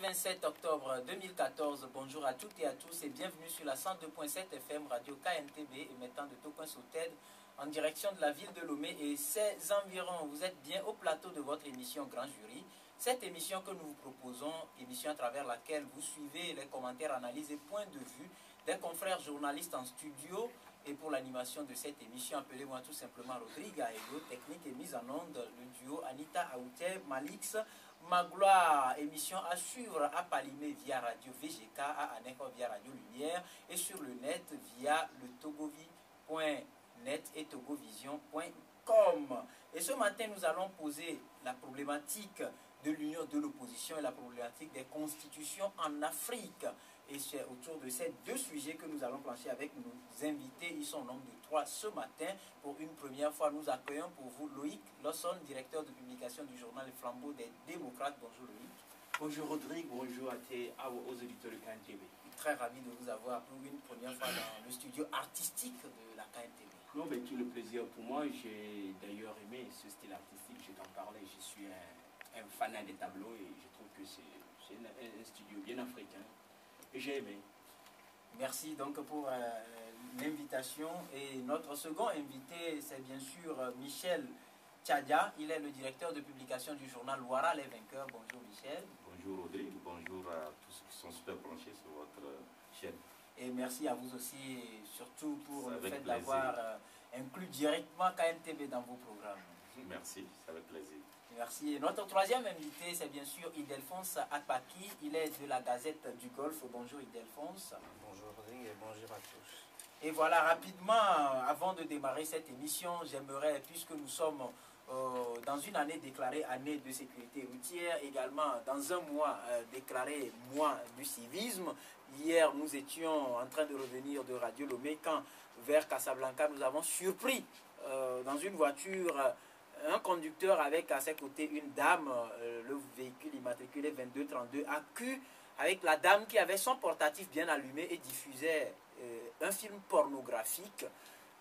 27 octobre 2014. Bonjour à toutes et à tous et bienvenue sur la 102.7 FM Radio KNTB émettant de Tokoin-Sauted en direction de la ville de Lomé et ses environs. Vous êtes bien au plateau de votre émission Grand Jury. Cette émission que nous vous proposons, émission à travers laquelle vous suivez les commentaires, analyses et points de vue des confrères journalistes en studio. Et pour l'animation de cette émission, appelez-moi tout simplement Rodrigue Aego, technique et mise en onde, le duo Anita Aouté, Malix, Magloire. Émission à suivre à Palimé via Radio VGK, à Aneko via Radio Lumière et sur le net via le togovi.net et togovision.com. Et ce matin, nous allons poser la problématique de l'union de l'opposition et la problématique des constitutions en Afrique. Et c'est autour de ces deux sujets que nous allons plancher avec nos invités. Ils sont au nombre de 3 ce matin. Pour une première fois, nous accueillons pour vous Loïc Lawson, directeur de publication du journal Le Flambeau des démocrates. Bonjour Loïc. Bonjour Rodrigue, bonjour aux auditeurs de KNTB. Très ravi de vous avoir pour une première fois dans le studio artistique de la KNTB. Non, mais tout le plaisir pour moi. J'ai d'ailleurs aimé ce style artistique, je t'en parlais. Je suis un fanat des tableaux et je trouve que c'est un studio bien africain. Et j'ai aimé. Merci donc pour l'invitation. Et notre second invité, c'est bien sûr Michel Tchadia. Il est le directeur de publication du journal Ouara Les Vainqueurs. Bonjour Michel. Bonjour Rodrigue, bonjour à tous ceux qui sont super branchés sur votre chaîne. Et merci à vous aussi, surtout pour le fait plaisir d'avoir inclus directement KNTB dans vos programmes. Merci, c'est avec plaisir. Merci. Et notre troisième invité, c'est bien sûr Idelphonse Akpaki. Il est de la Gazette du Golfe. Bonjour Idelphonse. Bonjour Rodrigue et bonjour à tous. Et voilà, rapidement, avant de démarrer cette émission, j'aimerais, puisque nous sommes dans une année déclarée année de sécurité routière, également dans un mois déclaré mois du civisme. Hier, nous étions en train de revenir de Radio Lomé quand, vers Casablanca, nous avons surpris dans une voiture un conducteur avec à ses côtés une dame, le véhicule immatriculé 2232 AQ, avec la dame qui avait son portatif bien allumé et diffusait un film pornographique.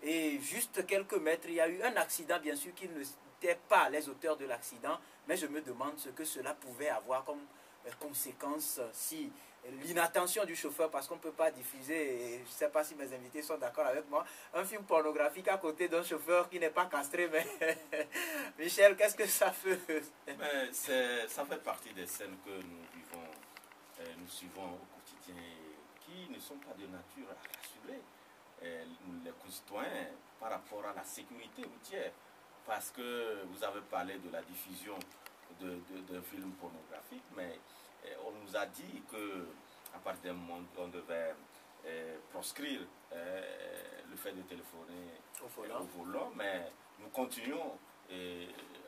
Et juste quelques mètres, il y a eu un accident, bien sûr, qui ne étaient pas les auteurs de l'accident, mais je me demande ce que cela pouvait avoir comme conséquence si l'inattention du chauffeur, parce qu'on ne peut pas diffuser, et je ne sais pas si mes invités sont d'accord avec moi, un film pornographique à côté d'un chauffeur qui n'est pas castré, mais Michel, qu'est-ce que ça fait? Ça fait partie des scènes que nous vivons, nous suivons au quotidien, qui ne sont pas de nature à rassurer les concitoyens par rapport à la sécurité routière, parce que vous avez parlé de la diffusion d'un film pornographique, mais on nous a dit qu'à partir d'un moment on devait proscrire le fait de téléphoner au volant, mais nous continuons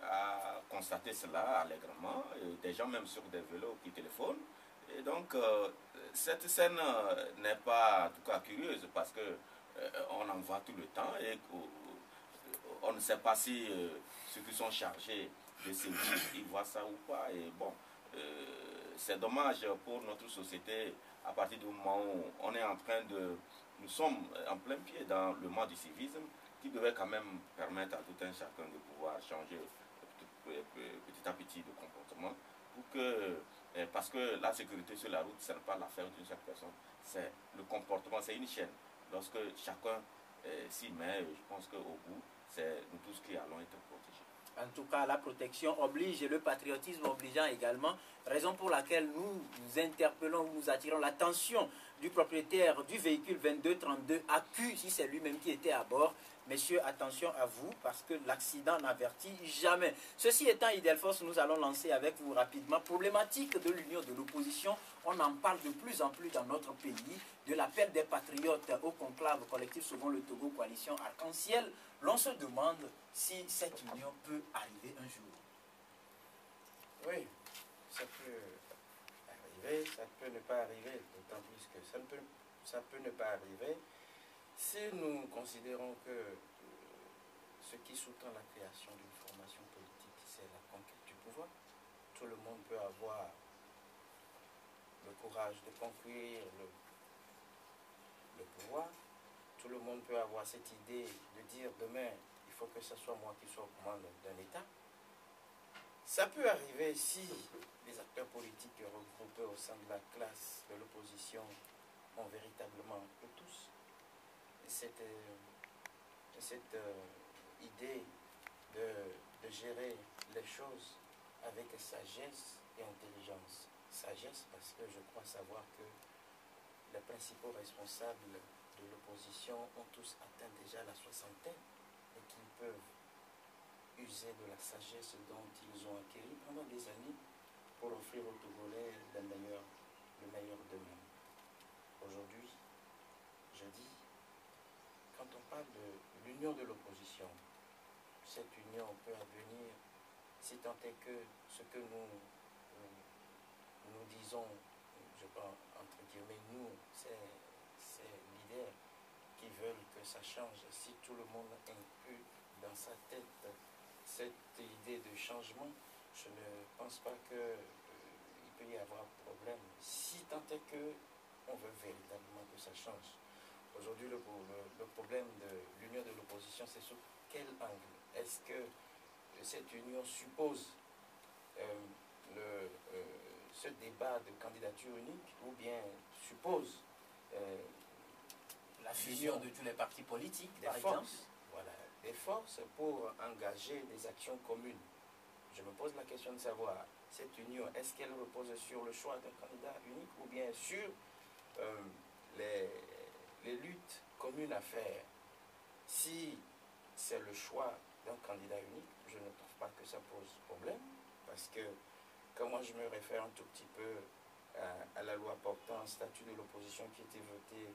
à constater cela allègrement, des gens même sur des vélos qui téléphonent. Et donc cette scène n'est pas en tout cas curieuse, parce que on en voit tout le temps et on ne sait pas si ceux qui sont chargés de ces livres, ils voient ça ou pas. Et bon, c'est dommage pour notre société à partir du moment où on est en train de... Nous sommes en plein pied dans le mois du civisme qui devait quand même permettre à tout un chacun de pouvoir changer petit à petit de comportement pour que... Parce que la sécurité sur la route, ce n'est pas l'affaire d'une seule personne, c'est le comportement, c'est une chaîne. Lorsque chacun s'y met, je pense qu'au bout, c'est nous tous qui allons être protégés. En tout cas, la protection oblige et le patriotisme obligeant également, raison pour laquelle nous interpellons, nous attirons l'attention du propriétaire du véhicule 2232 AQ, si c'est lui-même qui était à bord. Messieurs, attention à vous, parce que l'accident n'avertit jamais. Ceci étant, Idelphonse, nous allons lancer avec vous rapidement. Problématique de l'union de l'opposition, on en parle de plus en plus dans notre pays, de l'appel des patriotes au conclave collectif Sauvons le Togo, coalition Arc-en-Ciel. L'on se demande si cette union peut arriver un jour. Oui, ça peut arriver, ça peut ne pas arriver, d'autant plus que ça peut ne pas arriver si nous considérons que ce qui sous-tend la création d'une formation politique, c'est la conquête du pouvoir. Tout le monde peut avoir le courage de conquérir le pouvoir. Tout le monde peut avoir cette idée de dire demain, il faut que ce soit moi qui sois au commande d'un État. Ça peut arriver si les acteurs politiques regroupés au sein de la classe de l'opposition ont véritablement, eux tous, cette idée de gérer les choses avec sagesse et intelligence. Sagesse parce que je crois savoir que les principaux responsables de l'opposition ont tous atteint déjà la soixantaine et qu'ils peuvent user de la sagesse dont ils ont acquis pendant des années pour offrir aux Togolais le meilleur d'eux-mêmes. Aujourd'hui, je dis, quand on parle de l'union de l'opposition, cette union peut advenir si tant est que ce que nous disons, je pense entre guillemets, nous, c'est leaders qui veulent que ça change. Si tout le monde inclut dans sa tête cette idée de changement, je ne pense pas qu'il peut y avoir problème. Si tant est que on veut véritablement que ça change. Aujourd'hui, le problème de l'union de l'opposition, c'est sur quel angle? Est-ce que cette union suppose ce débat de candidature unique ou bien suppose la fusion de tous les partis politiques, par forces, exemple? Voilà, des forces pour engager des actions communes. Je me pose la question de savoir, cette union, est-ce qu'elle repose sur le choix d'un candidat unique ou bien sur les luttes communes à faire? Si c'est le choix d'un candidat unique, je ne trouve pas que ça pose problème, parce que quand moi je me réfère un tout petit peu à la loi portant statut de l'opposition qui a été votée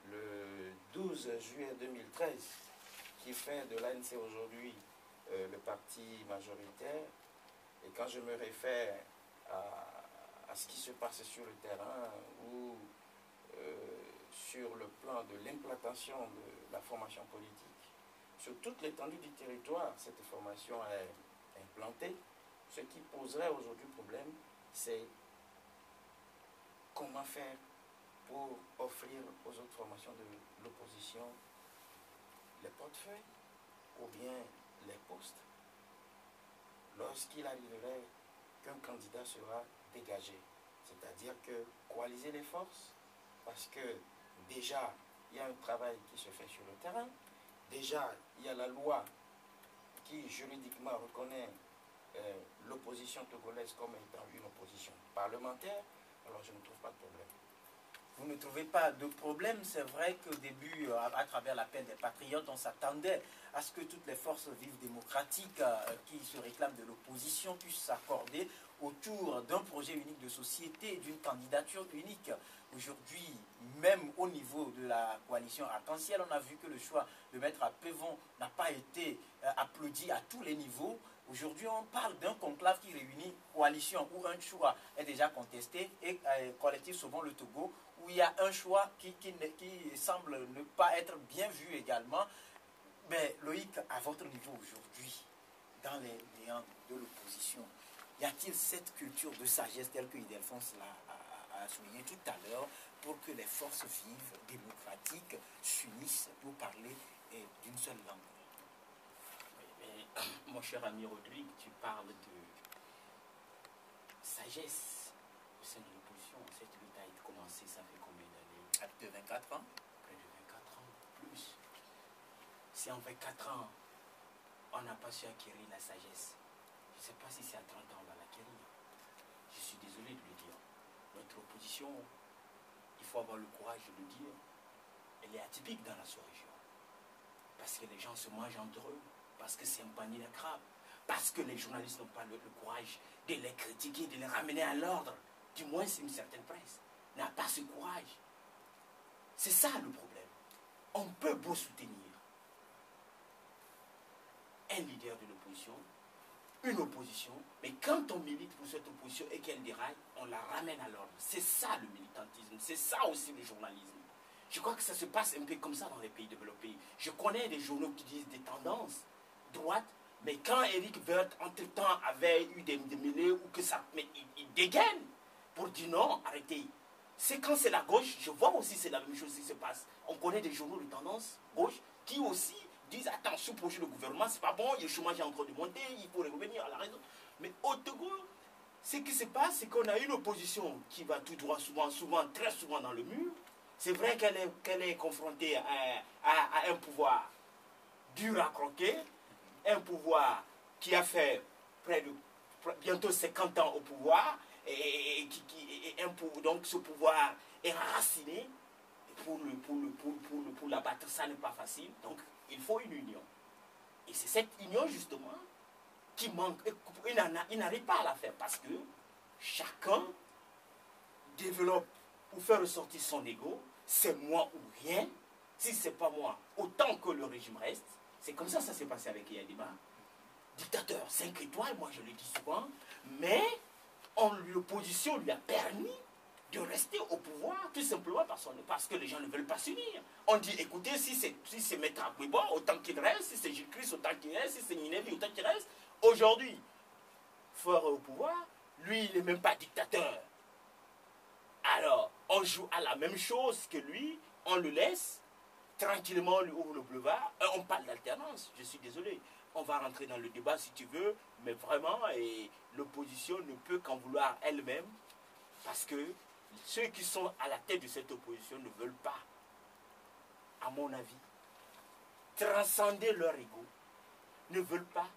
le 12 juillet 2013, qui fait de l'ANC aujourd'hui le parti majoritaire, et quand je me réfère à ce qui se passe sur le terrain ou sur le plan de l'implantation de la formation politique, sur toute l'étendue du territoire, cette formation est implantée. Ce qui poserait aujourd'hui problème, c'est comment faire pour offrir aux autres formations de l'opposition les portefeuilles ou bien les postes lorsqu'il arriverait qu'un candidat sera dégagé. C'est-à-dire que coaliser les forces, parce que déjà, il y a un travail qui se fait sur le terrain, déjà, il y a la loi qui juridiquement reconnaît l'opposition togolaise comme étant une opposition parlementaire, alors je ne trouve pas de problème. Vous ne trouvez pas de problème? C'est vrai qu'au début, à travers l'appel des patriotes, on s'attendait à ce que toutes les forces vives démocratiques qui se réclament de l'opposition puissent s'accorder autour d'un projet unique de société et d'une candidature unique. Aujourd'hui, même au niveau de la coalition Arc-en-Ciel, on a vu que le choix de mettre à Pévon n'a pas été applaudi à tous les niveaux. Aujourd'hui, on parle d'un conclave qui réunit coalition où un choix est déjà contesté et collectif Sauvons le Togo, où il y a un choix qui semble ne pas être bien vu également. Mais Loïc, à votre niveau aujourd'hui, dans les liens de l'opposition, y a-t-il cette culture de sagesse telle que Ildefonse l'a souligné tout à l'heure pour que les forces vives, démocratiques, s'unissent pour parler d'une seule langue? Mon cher ami Rodrigue, tu parles de sagesse au sein de l'opposition. Cette lutte a été commencée, ça fait combien d'années? De 24 ans. Près de 24 ans, plus. Si en 24 ans, on n'a pas su acquérir la sagesse, je ne sais pas si c'est à 30 ans on va l'acquérir. Je suis désolé de le dire. Notre opposition, il faut avoir le courage de le dire, elle est atypique dans la sous-région. Parce que les gens se mangent entre eux. Parce que c'est un panier de crabes, parce que les journalistes n'ont pas le courage de les critiquer, de les ramener à l'ordre. Du moins, c'est une certaine presse n'a pas ce courage. C'est ça le problème. On peut beau soutenir un leader de l'opposition, une opposition, mais quand on milite pour cette opposition et qu'elle déraille, on la ramène à l'ordre. C'est ça le militantisme, c'est ça aussi le journalisme. Je crois que ça se passe un peu comme ça dans les pays développés. Je connais des journaux qui disent des tendances droite, mais quand Eric Woerth, entre-temps, avait eu des mêlées ou que ça... Mais il dégaine pour dire non, arrêtez. C'est quand c'est la gauche, je vois aussi c'est la même chose qui se passe. On connaît des journaux de tendance gauche qui aussi disent attention, projet de gouvernement, c'est pas bon, le chômage est en train de monter, il faut revenir à la raison. Mais au Togo, ce qui se passe, c'est qu'on a une opposition qui va tout droit, très souvent dans le mur. C'est vrai qu'elle est confrontée à un pouvoir dur à croquer, un pouvoir qui a fait bientôt 50 ans au pouvoir, donc ce pouvoir est enraciné. Pour l'abattre, ça n'est pas facile. Donc, il faut une union. Et c'est cette union, justement, qui manque. Il n'arrive pas à la faire parce que chacun développe ou fait ressortir son ego. C'est moi ou rien. Si ce n'est pas moi, autant que le régime reste. C'est comme ça s'est passé avec Yadima. Dictateur 5 étoiles, moi je le dis souvent, mais l'opposition lui a permis de rester au pouvoir, tout simplement parce que les gens ne veulent pas s'unir. On dit, écoutez, si c'est Maître Akweba, autant qu'il reste, si c'est Gilles Christ, autant qu'il reste, si c'est Ninevi, autant qu'il reste. Aujourd'hui, fort au pouvoir, lui, il n'est même pas dictateur. Alors, on joue à la même chose que lui, on le laisse, tranquillement, on lui ouvre le boulevard, on parle d'alternance, je suis désolé. On va rentrer dans le débat si tu veux, mais vraiment, l'opposition ne peut qu'en vouloir elle-même, parce que ceux qui sont à la tête de cette opposition ne veulent pas, à mon avis, transcender leur ego, ne veulent pas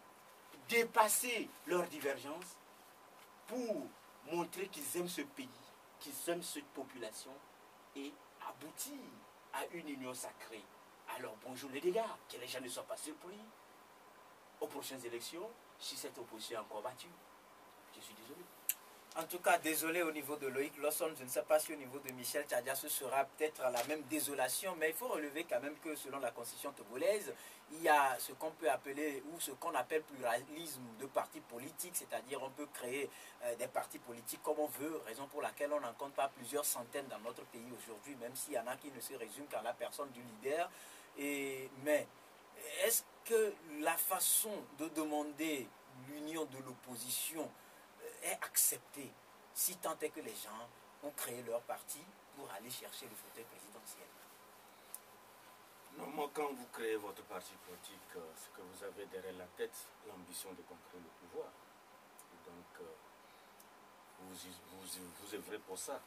dépasser leurs divergences pour montrer qu'ils aiment ce pays, qu'ils aiment cette population et aboutir à une union sacrée. Alors bonjour les dégâts, que les gens ne soient pas surpris aux prochaines élections si cette opposition est encore battue. Je suis désolé. En tout cas, désolé au niveau de Loïc Lawson, je ne sais pas si au niveau de Michel Tchadia ce sera peut-être la même désolation, mais il faut relever quand même que selon la constitution togolaise, il y a ce qu'on peut appeler, ou ce qu'on appelle pluralisme de partis politiques, c'est-à-dire on peut créer des partis politiques comme on veut, raison pour laquelle on n'en compte pas plusieurs centaines dans notre pays aujourd'hui, même s'il y en a qui ne se résument qu'à la personne du leader. Mais est-ce que la façon de demander l'union de l'opposition est acceptée, si tant est que les gens ont créé leur parti pour aller chercher le fauteuil présidentiel? Normalement, quand vous créez votre parti politique, c'est que vous avez derrière la tête l'ambition de conquérir le pouvoir. Et donc, vous œuvrez pour ça.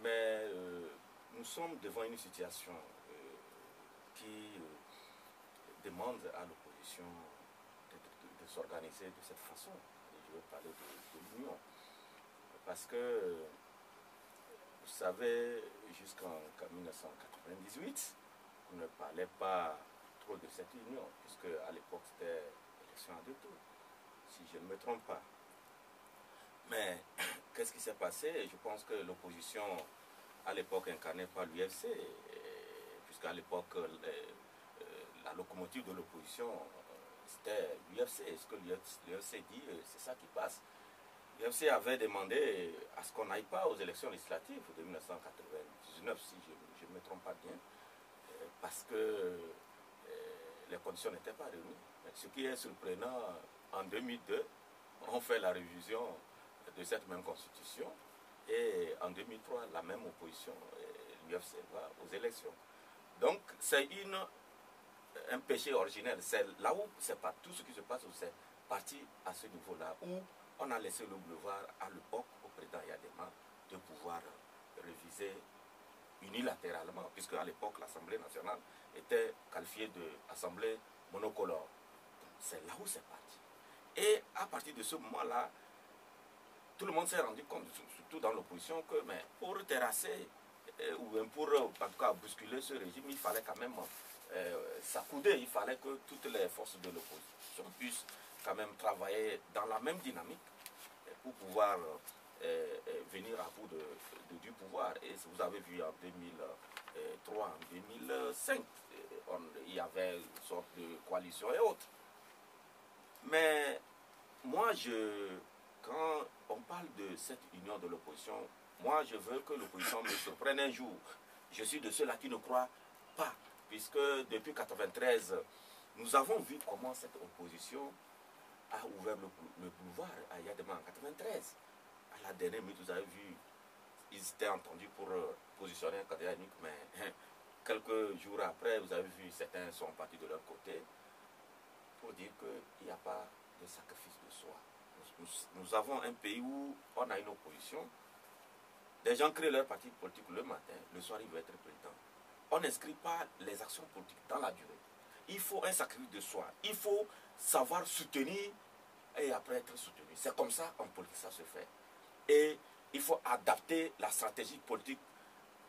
Mais nous sommes devant une situation qui demande à l'opposition de s'organiser de cette façon. Je veux parler de l'union. Parce que, vous savez, jusqu'en 1998, on ne parlait pas trop de cette union, puisque à l'époque c'était élection à deux tours, si je ne me trompe pas. Mais qu'est-ce qui s'est passé? Je pense que l'opposition, à l'époque incarnée par l'UFC, puisqu'à l'époque la locomotive de l'opposition, c'était l'UFC. Ce que l'UFC dit, c'est ça qui passe. L'UFC avait demandé à ce qu'on n'aille pas aux élections législatives de 1999, si je ne me trompe pas bien, parce que les conditions n'étaient pas réunies. Mais ce qui est surprenant, en 2002, on fait la révision de cette même constitution, et en 2003, la même opposition, l'UFC va aux élections. Donc, c'est un péché originel. C'est là où c'est pas tout ce qui se passe, où c'est parti à ce niveau-là, où on a laissé le boulevard à l'époque au président Yadema de pouvoir réviser unilatéralement, puisque à l'époque l'Assemblée nationale était qualifiée d'assemblée monocolore. C'est là où c'est parti. Et à partir de ce moment-là, tout le monde s'est rendu compte, surtout dans l'opposition, que mais pour terrasser ou pour en tout cas bousculer ce régime, il fallait quand même s'accouder, il fallait que toutes les forces de l'opposition puissent quand même travailler dans la même dynamique pour pouvoir venir à bout du pouvoir. Et vous avez vu en 2003, en 2005, il y avait une sorte de coalition et autres. Mais moi, quand on parle de cette union de l'opposition, moi je veux que l'opposition me surprenne un jour. Je suis de ceux-là qui ne croient pas, puisque depuis 1993, nous avons vu comment cette opposition a ouvert le boulevard à Yadema en 1993. À la dernière minute, vous avez vu, ils étaient entendus pour positionner un candidat unique, mais quelques jours après, vous avez vu, certains sont partis de leur côté pour dire qu'il n'y a pas de sacrifice de soi. nous avons un pays où on a une opposition. Des gens créent leur parti politique le matin, le soir ils veulent être président. On n'inscrit pas les actions politiques dans la durée. Il faut un sacrifice de soi. Il faut savoir soutenir et après être soutenu. C'est comme ça en politique ça se fait. Et il faut adapter la stratégie politique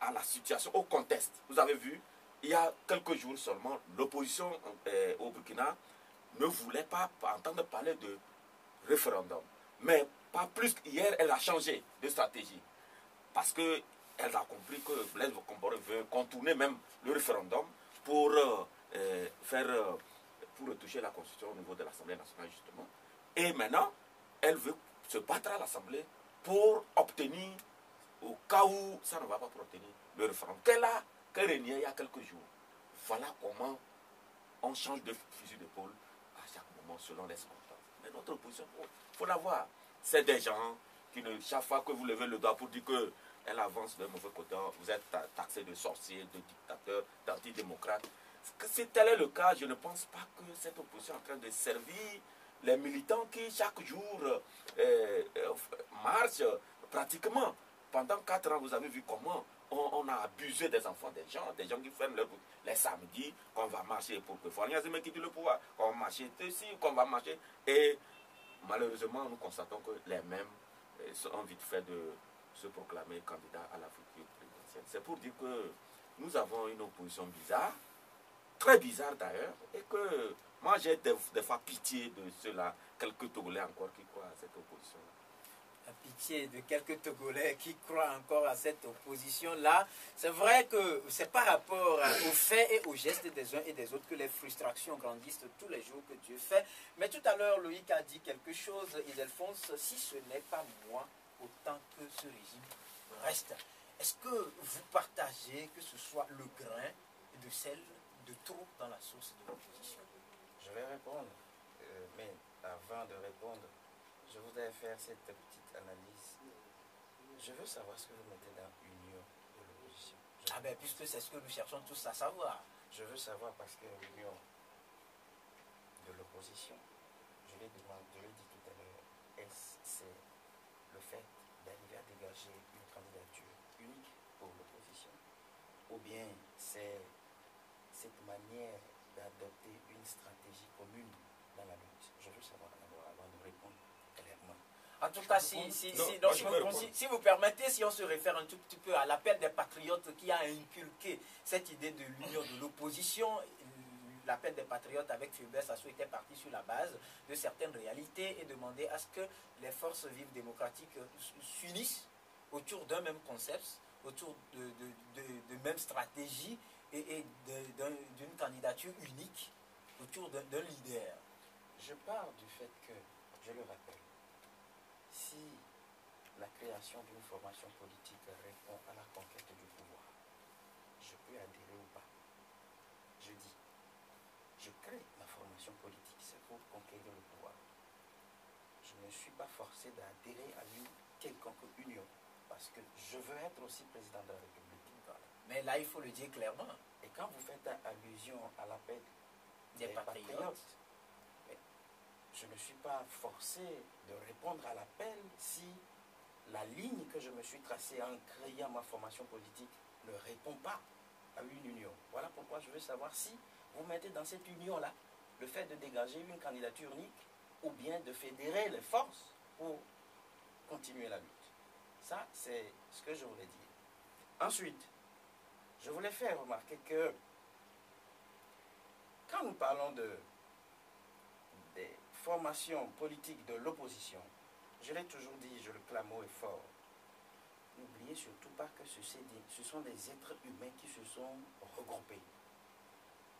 à la situation, au contexte. Vous avez vu, il y a quelques jours seulement, l'opposition au Burkina ne voulait pas entendre parler de référendum. Mais pas plus qu'hier, elle a changé de stratégie. Parce qu'elle a compris que Blaise Compaoré veut contourner même le référendum pour pour retoucher la Constitution au niveau de l'Assemblée nationale, justement. Et maintenant, elle veut se battre à l'Assemblée pour obtenir, au cas où ça ne va pas pour obtenir le référendum. Qu'elle régnait il y a quelques jours. Voilà comment on change de fusil d'épaule à chaque moment selon les circonstances. Mais notre opposition, il faut la voir. C'est des gens qui, chaque fois que vous levez le doigt pour dire qu'elle avance d'un mauvais côté, vous êtes taxé de sorcier, de dictateur, d'antidémocrate. Si tel est le cas, je ne pense pas que cette opposition est en train de servir les militants qui chaque jour marchent pratiquement. Pendant 4 ans, vous avez vu comment on a abusé des enfants des gens qui ferment les samedis, qu'on va marcher pour que Fournier qui dit le pouvoir, qu'on va marcher ici, qu'on va marcher. Et malheureusement, nous constatons que les mêmes ont vite fait de se proclamer candidat à la future présidentielle. C'est pour dire que nous avons une opposition bizarre, très bizarre d'ailleurs, et que moi j'ai des fois pitié de ceux-là, quelques Togolais encore qui croient à cette opposition-là. La pitié de quelques Togolais qui croient encore à cette opposition-là. C'est vrai que c'est par rapport aux faits et aux gestes des uns et des autres que les frustrations grandissent tous les jours que Dieu fait. Mais tout à l'heure, Loïc a dit quelque chose, Ildefonse, si ce n'est pas moi, autant que ce régime reste. Est-ce que vous partagez que ce soit le grain de sel de trop dans la sauce de l'opposition? Je vais répondre, mais avant de répondre, je voudrais faire cette petite analyse. Je veux savoir ce que vous mettez dans l'union de l'opposition. Ah ben, puisque c'est ce que nous cherchons tous à savoir. Je veux savoir parce que l'union de l'opposition, je l'ai dit tout à l'heure, c'est le fait d'arriver à dégager une candidature unique pour l'opposition, ou bien c'est cette manière d'adopter une stratégie commune dans la lutte. Je veux savoir d'abord avant de répondre clairement. En tout cas, si vous permettez, si on se réfère un tout petit peu à l'appel des patriotes qui a inculqué cette idée de l'union de l'opposition, l'appel des patriotes avec Fulbert Sassou était parti sur la base de certaines réalités et demandait à ce que les forces vives démocratiques s'unissent autour d'un même concept, autour de même stratégie et d'une candidature unique autour d'un leader. Je pars du fait que, je le rappelle, si la création d'une formation politique répond à la conquête du pouvoir, je peux adhérer ou pas. Je dis, je crée ma formation politique, c'est pour conquérir le pouvoir. Je ne suis pas forcé d'adhérer à une quelconque union, parce que je veux être aussi président de la République. Mais là, il faut le dire clairement. Et quand vous faites allusion à l'appel des patriotes, je ne suis pas forcé de répondre à l'appel si la ligne que je me suis tracée en créant ma formation politique ne répond pas à une union. Voilà pourquoi je veux savoir si vous mettez dans cette union-là le fait de dégager une candidature unique ou bien de fédérer les forces pour continuer la lutte. Ça, c'est ce que je voulais dire. Ensuite, je voulais faire remarquer que quand nous parlons des formations politiques de l'opposition, je l'ai toujours dit, je le clame haut et fort, n'oubliez surtout pas que ce sont des êtres humains qui se sont regroupés.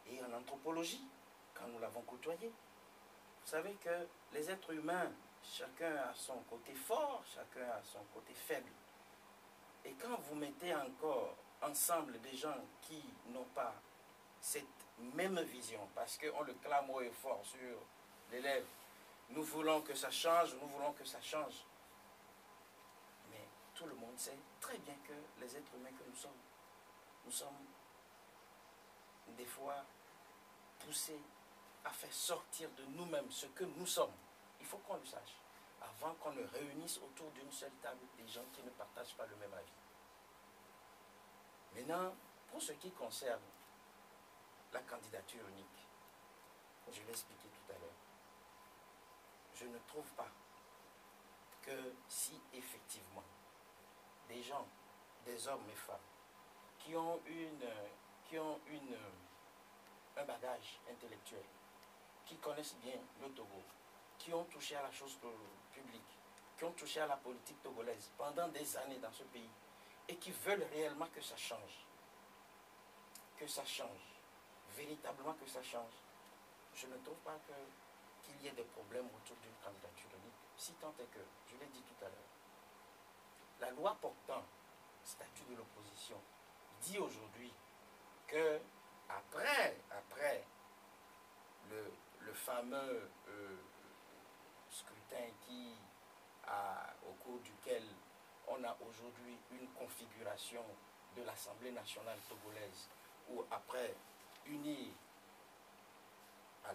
Et en anthropologie, quand nous l'avons côtoyé, vous savez que les êtres humains, chacun a son côté fort, chacun a son côté faible. Et quand vous mettez encore ensemble des gens qui n'ont pas cette même vision, parce qu'on le clame haut et fort sur l'élève, nous voulons que ça change, nous voulons que ça change. Mais tout le monde sait très bien que les êtres humains que nous sommes des fois poussés à faire sortir de nous-mêmes ce que nous sommes. Il faut qu'on le sache. avant qu'on ne réunisse autour d'une seule table des gens qui ne partagent pas le même avis. Maintenant, pour ce qui concerne la candidature unique, je l'ai expliqué tout à l'heure, je ne trouve pas que si effectivement des gens, des hommes et femmes, qui ont un bagage intellectuel, qui connaissent bien le Togo, qui ont touché à la chose publique, qui ont touché à la politique togolaise pendant des années dans ce pays, et qui veulent réellement que ça change, véritablement que ça change, je ne trouve pas qu'il y ait des problèmes autour d'une candidature unique, si tant est que, je l'ai dit tout à l'heure, la loi portant statut de l'opposition dit aujourd'hui que après le fameux scrutin au cours duquel on a aujourd'hui une configuration de l'Assemblée nationale togolaise, où après unir à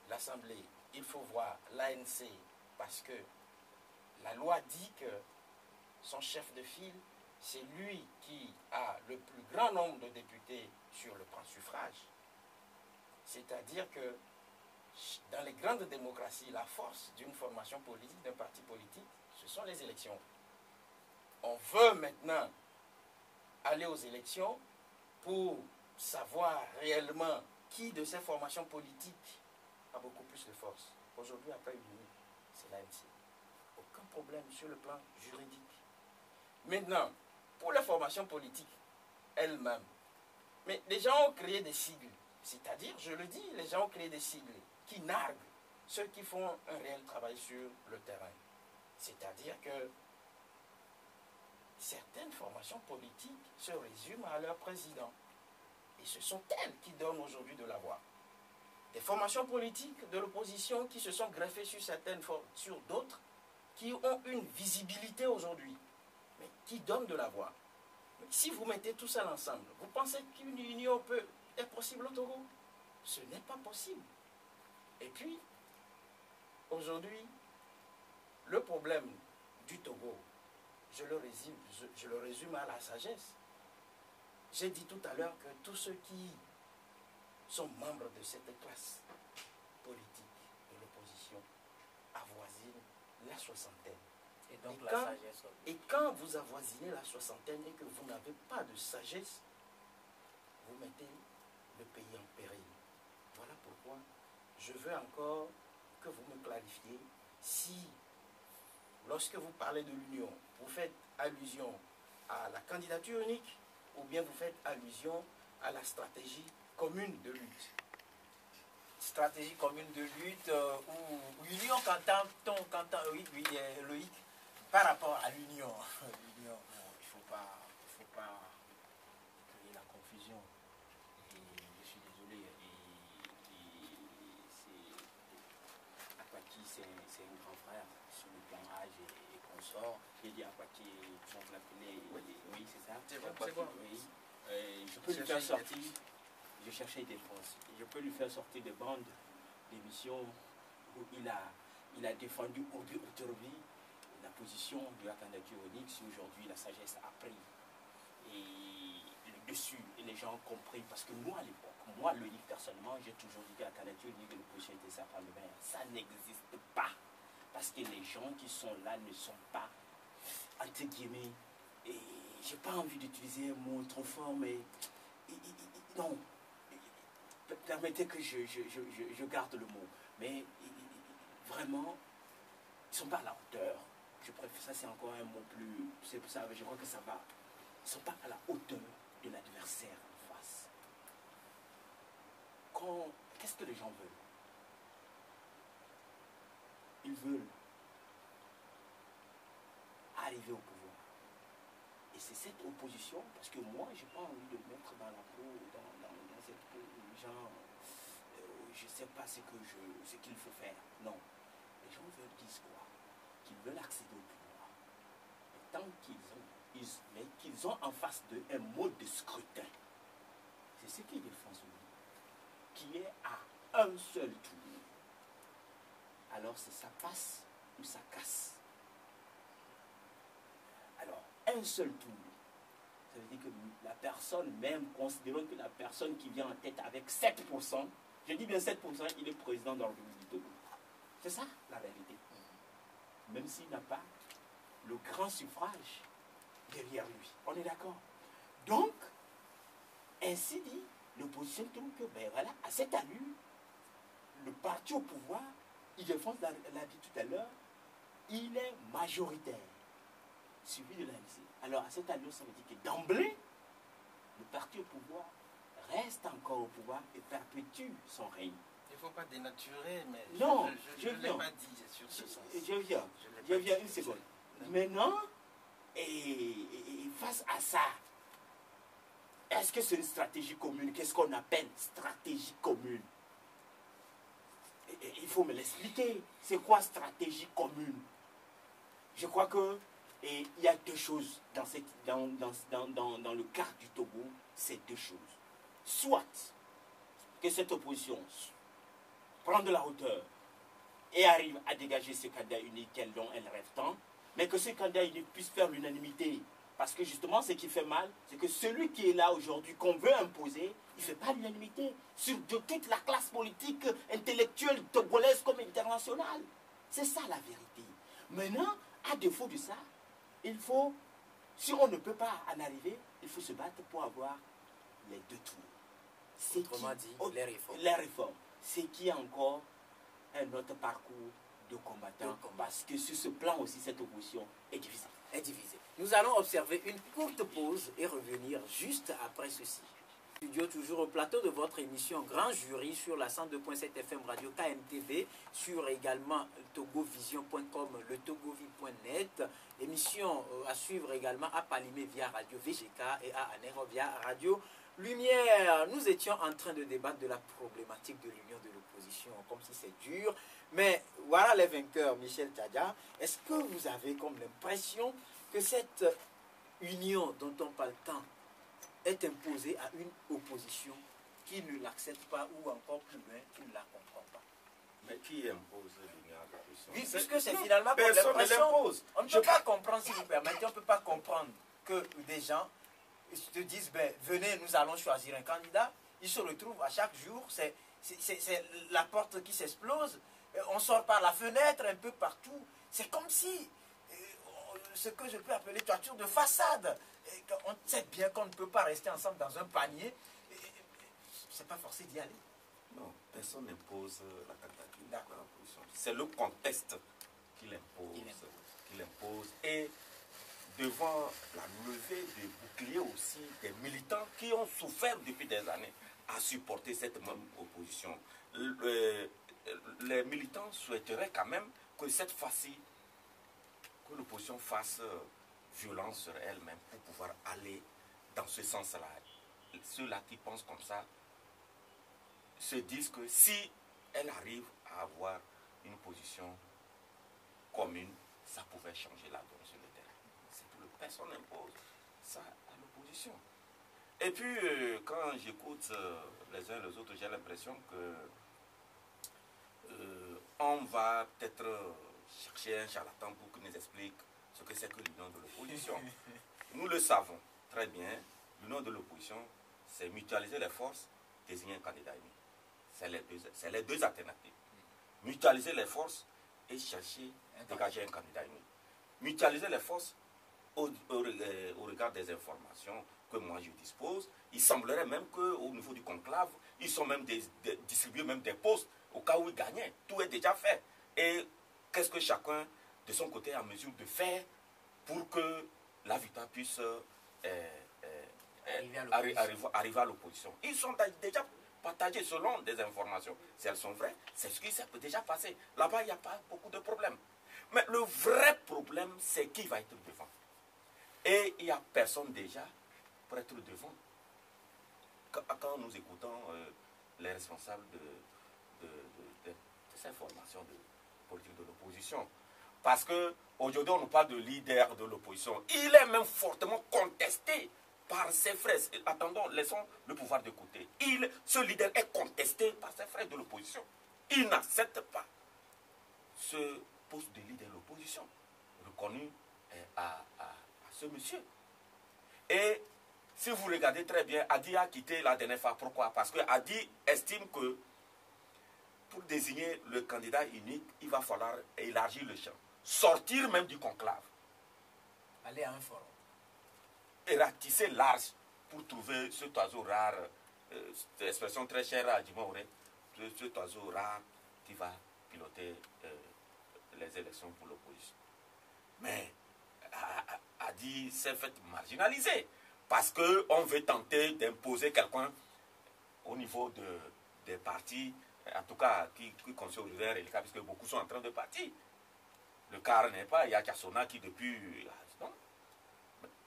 l'Assemblée, il faut voir l'ANC, parce que la loi dit que son chef de file, c'est lui qui a le plus grand nombre de députés sur le plan suffrage. C'est-à-dire que dans les grandes démocraties, la force d'une formation politique, d'un parti politique, ce sont les élections. On veut maintenant aller aux élections pour savoir réellement qui de ces formations politiques a beaucoup plus de force. Aujourd'hui, après une nuit, c'est l'ANC. Aucun problème sur le plan juridique. Maintenant, pour les formations politiques elles-mêmes, mais les gens ont créé des sigles. C'est-à-dire, je le dis, les gens ont créé des sigles qui narguent ceux qui font un réel travail sur le terrain. C'est-à-dire que certaines formations politiques se résument à leur président. Et ce sont elles qui donnent aujourd'hui de la voix. Des formations politiques de l'opposition qui se sont greffées sur d'autres, qui ont une visibilité aujourd'hui, mais qui donnent de la voix. Mais si vous mettez tout ça ensemble, vous pensez qu'une union est possible au Togo? Ce n'est pas possible. Et puis, aujourd'hui, le problème du Togo, je le résume à la sagesse. J'ai dit tout à l'heure que tous ceux qui sont membres de cette classe politique de l'opposition avoisinent la soixantaine. Et donc la sagesse. Et quand vous avoisinez la soixantaine et que vous n'avez pas de sagesse, vous mettez le pays en péril. Voilà pourquoi je veux encore que vous me clarifiez si, lorsque vous parlez de l'union, vous faites allusion à la candidature unique ou bien vous faites allusion à la stratégie commune de lutte. Stratégie commune de lutte ou union oui, Loïc, par rapport à l'union. L'union, il faut pas créer la confusion. Et je suis désolé. Akwaki, c'est un grand frère sur le plan âge et consort. J'ai dit Akwaki, on l'appelait. Oui, c'est ça. C'est bon. Oui. Je peux lui faire sortir. Je cherchais des forces. Je peux lui faire sortir des bandes d'émissions où il a défendu au Turbi la position de la candidature unique. Si aujourd'hui la sagesse a pris et le dessus et les gens ont compris, parce que moi à l'époque, moi Loïc personnellement, j'ai toujours dit que la candidature unique de l'opposition était ça par le maire. Ça n'existe pas. Parce que les gens qui sont là ne sont pas, entre guillemets, et j'ai pas envie d'utiliser un mot trop fort, mais non. Permettez que je garde le mot. Mais vraiment, ils ne sont pas à la hauteur. Je préfère, ça c'est encore un mot plus... C'est pour ça, je crois que ça va. Ils ne sont pas à la hauteur de l'adversaire en face. Qu'est-ce que les gens veulent? Ils veulent arriver au pouvoir. Et c'est cette opposition, parce que moi, je n'ai pas envie de mettre dans la peau, dans cette peau, genre, je ne sais pas ce qu'il faut faire. Non. Les gens disent quoi? Qu'ils veulent accéder au pouvoir. Et tant qu'ils ont en face d'eux un mode de scrutin, c'est ce qu'ils défendent, qui est à un seul tour. Alors ça passe ou ça casse. un seul tour, ça veut dire que la personne, même considérons que la personne qui vient en tête avec 7%, je dis bien 7%, il est président de la République du Togo. C'est ça la réalité. Même s'il n'a pas le grand suffrage derrière lui. On est d'accord? Donc, ainsi dit, l'opposition trouve que, ben voilà, à cette allure, le parti au pouvoir, Ildefonse l'a dit tout à l'heure, il est majoritaire, suivi de l'ANC. Alors, à cette allure, ça veut dire que d'emblée, le parti au pouvoir reste encore au pouvoir et perpétue son règne. Il ne faut pas dénaturer, mais non, je ne l'ai pas dit sur ce sens. Je viens une seconde. Maintenant, et face à ça, est-ce que c'est une stratégie commune? Qu'est-ce qu'on appelle stratégie commune? Il faut me l'expliquer. C'est quoi stratégie commune? Je crois que il y a deux choses dans le cas du Togo, c'est deux choses. Soit que cette opposition prend de la hauteur et arrive à dégager ce candidat unique dont elle rêve tant, mais que ce candidat unique puisse faire l'unanimité. Parce que justement, ce qui fait mal, c'est que celui qui est là aujourd'hui, qu'on veut imposer, il ne fait pas l'unanimité sur de toute la classe politique, intellectuelle, togolaise comme internationale. C'est ça la vérité. Maintenant, à défaut de ça, il faut, si on ne peut pas en arriver, il faut se battre pour avoir les deux tours. Autrement dit, les réformes. Les réformes. C'est qui encore un autre parcours de combattant. Parce que sur ce plan aussi, cette opposition est divisée. Nous allons observer une courte pause et revenir juste après ceci. Studio toujours au plateau de votre émission Grand Jury sur la 102.7 FM Radio KMTV, sur également togovision.com, le togovie.net. Émission à suivre également à Palimé via Radio VGK et à Anéro via Radio Lumière. Nous étions en train de débattre de la problématique de l'union de l'opposition, comme si c'est dur. Mais voilà les vainqueurs, Michel Tchadja. Est-ce que vous avez comme l'impression que cette union dont on parle tant est imposée à une opposition qui ne l'accepte pas ou encore plus loin, qui ne la comprend pas? Mais qui impose l'union de l'opposition? Oui, puisque c'est finalement personne ne l'impose. On ne peut pas comprendre, si vous permettez, on ne peut pas comprendre que des gens se disent, ben, venez, nous allons choisir un candidat. Ils se retrouvent à chaque jour, c'est la porte qui s'explose. On sort par la fenêtre, un peu partout. C'est comme si, ce que je peux appeler toiture de façade. On sait bien qu'on ne peut pas rester ensemble dans un panier. C'est pas forcé d'y aller. Non, personne n'impose la candidature de l'opposition. C'est le contexte qui l'impose. Et devant la levée des boucliers aussi des militants qui ont souffert depuis des années à supporter cette même opposition. Les militants souhaiteraient quand même que cette fois-ci, que l'opposition fasse violence sur elle-même pour pouvoir aller dans ce sens-là. Ceux-là qui pensent comme ça se disent que si elle arrive à avoir une position commune, ça pouvait changer la donne sur le terrain. C'est tout, personne n'impose ça à l'opposition. Et puis, quand j'écoute les uns les autres, j'ai l'impression que on va peut-être chercher un charlatan pour qu'il nous explique ce que c'est que l'union de l'opposition. Nous le savons très bien, l'union de l'opposition, c'est mutualiser les forces, désigner un candidat unique. C'est les deux alternatives. Mutualiser les forces et chercher à dégager un candidat unique. Mutualiser les forces au regard des informations que moi je dispose. Il semblerait même qu'au niveau du conclave, ils sont même distribués même des postes au cas où ils gagnaient. Tout est déjà fait. Et qu'est-ce que chacun de son côté est en mesure de faire pour que la victoire puisse arriver à l'opposition? Ils sont déjà partagés selon des informations. Si elles sont vraies, c'est ce qui s'est déjà passé. Là-bas, il n'y a pas beaucoup de problèmes. Mais le vrai problème, c'est qui va être devant. Et il n'y a personne déjà pour être devant. Quand nous écoutons les responsables de ces formations de politique de l'opposition, parce qu'aujourd'hui, on nous parle de leader de l'opposition. Il est même fortement contesté par ses frères. Attendons, laissons le pouvoir de côté. Ce leader est contesté par ses frères de l'opposition. Il n'accepte pas ce poste de leader de l'opposition, reconnu à ce monsieur. Et si vous regardez très bien, Hadi a quitté la dernière fois. Pourquoi? Parce que Hadi estime que pour désigner le candidat unique, il va falloir élargir le champ. Sortir même du conclave. Aller à un forum. Et ratisser large pour trouver cet oiseau rare, cette expression très chère à Djimoré, cet oiseau rare qui va piloter les élections pour l'opposition. Mais Hadi s'est fait marginaliser parce qu'on veut tenter d'imposer quelqu'un au niveau des partis, en tout cas qui conçoit aujourd'hui un reliquat, puisque beaucoup sont en train de partir. Le CAR n'est pas, il y a Kassona qui depuis... Non.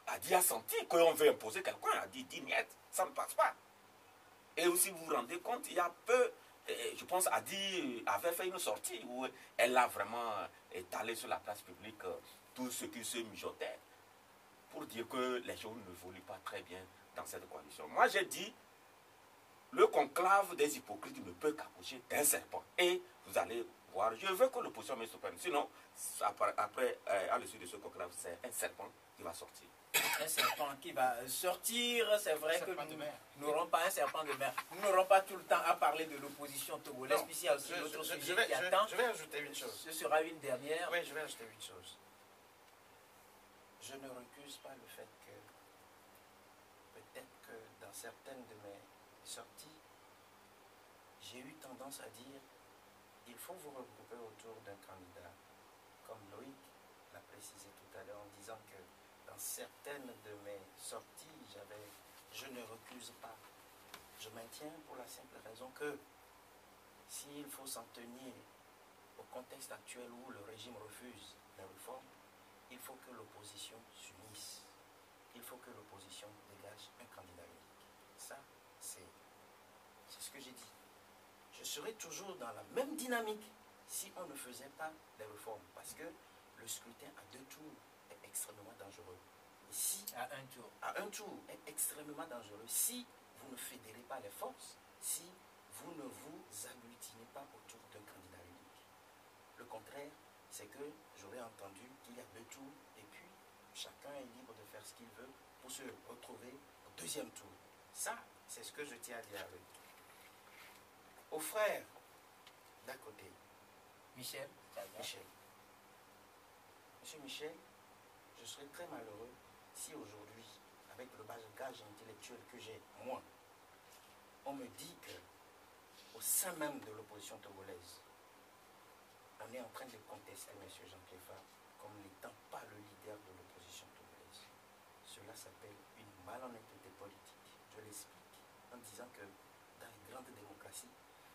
Hadi a senti qu'on veut imposer quelqu'un, Hadi dit niet, ça ne passe pas. Et aussi vous vous rendez compte, il y a peu, je pense Hadi avait fait une sortie où elle a vraiment étalé sur la place publique tout ce qui se mijotait pour dire que les choses ne évoluent pas très bien dans cette coalition. Moi j'ai dit, le conclave des hypocrites ne peut qu'accoucher d'un serpent. Et vous allez voir, je veux que l'opposition me surprenne. Sinon, après, à l'issue de ce conclave, c'est un serpent qui va sortir. Un serpent qui va sortir, c'est vrai que nous n'aurons pas un serpent de mer. Nous n'aurons pas tout le temps à parler de l'opposition togolaise, puisqu'il y a aussi d'autres sujets qui attendent. Je vais ajouter une chose. Ce sera une dernière. Oui, je vais ajouter une chose. Je ne recuse pas le fait que peut-être que dans certaines de mes sorties, j'ai eu tendance à dire il faut vous regrouper autour d'un candidat, comme Loïc l'a précisé tout à l'heure en disant que dans certaines de mes sorties, je ne recuse pas. Je maintiens pour la simple raison que s'il faut s'en tenir au contexte actuel où le régime refuse la réforme, il faut que l'opposition s'unisse. Il faut que l'opposition dégage un candidat unique. Ça, c'est ce que j'ai dit. Je serais toujours dans la même dynamique si on ne faisait pas les réformes. Parce que le scrutin à 2 tours est extrêmement dangereux. Et si, à un tour est extrêmement dangereux. Si vous ne fédérez pas les forces, si vous ne vous agglutinez pas autour d'un candidat unique. Le contraire, c'est que j'aurais entendu qu'il y a 2 tours et puis chacun est libre de faire ce qu'il veut pour se retrouver au 2e tour. Ça, c'est ce que je tiens à dire avec. Aux frères d'à côté. Michel. Monsieur Michel, je serais très malheureux si aujourd'hui, avec le bagage intellectuel que j'ai, moi, on me dit que au sein même de l'opposition togolaise, on est en train de contester M. Jean-Pierre Farr comme n'étant pas le leader de l'opposition togolaise. Cela s'appelle une malhonnêteté politique. Je l'explique en disant que dans les grandes démocraties,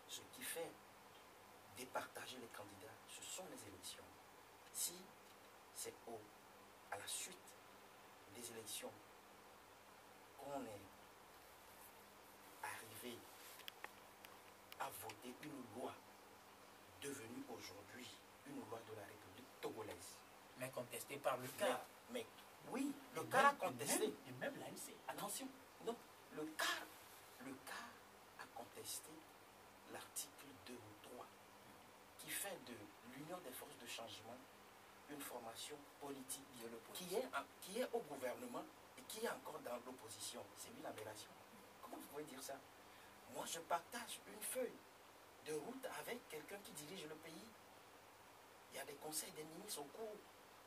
ce qui fait départager les candidats, ce sont les élections. Si c'est à la suite des élections qu'on est arrivé à voter une loi devenue aujourd'hui une loi de la République togolaise. Mais contestée par le CAR. Mais oui, le CAR a contesté. Et même l'ANC. Attention, non, le CAR a contesté l'article 2 ou 3 qui fait de l'Union des forces de changement une formation politique qui est au gouvernement et qui est encore dans l'opposition. C'est une aberration. Comment vous pouvez dire ça? Moi, je partage une feuille de route avec quelqu'un qui dirige le pays. Il y a des conseils des ministres au cours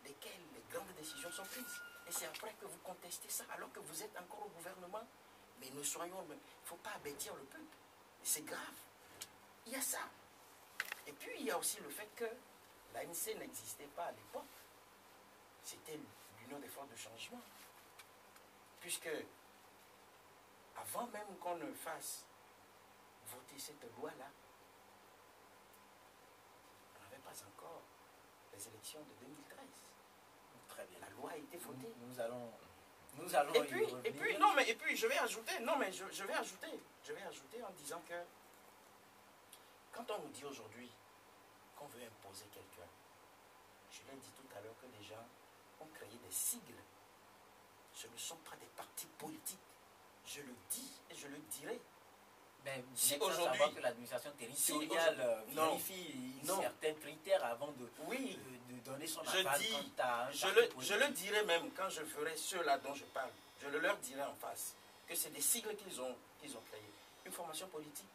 desquels les grandes décisions sont prises. Et c'est après que vous contestez ça, alors que vous êtes encore au gouvernement. Mais il ne faut pas abêtir le peuple. C'est grave. Il y a ça. Et puis, il y a aussi le fait que l'ANC n'existait pas à l'époque. C'était l'Union des forces de changement. Puisque, avant même qu'on ne fasse voter cette loi-là, on n'avait pas encore les élections de 2013. Très bien. La loi a été votée. Nous allons et puis, je vais ajouter, je vais ajouter en disant que quand on nous dit aujourd'hui qu'on veut imposer quelqu'un, je l'ai dit tout à l'heure que les gens ont créé des sigles. Ce ne sont pas des partis politiques. Je le dis et je le dirai. Mais Si sans aujourd'hui- savoir que l'administration territoriale Non. vérifie Non. certains critères avant de Oui, donner son je aval dis, quant à un je parti le politique. dirai même quand je ferai ceux-là dont je parle. Je le leur dirai en face que c'est des sigles qu'ils ont créés. Une formation politique,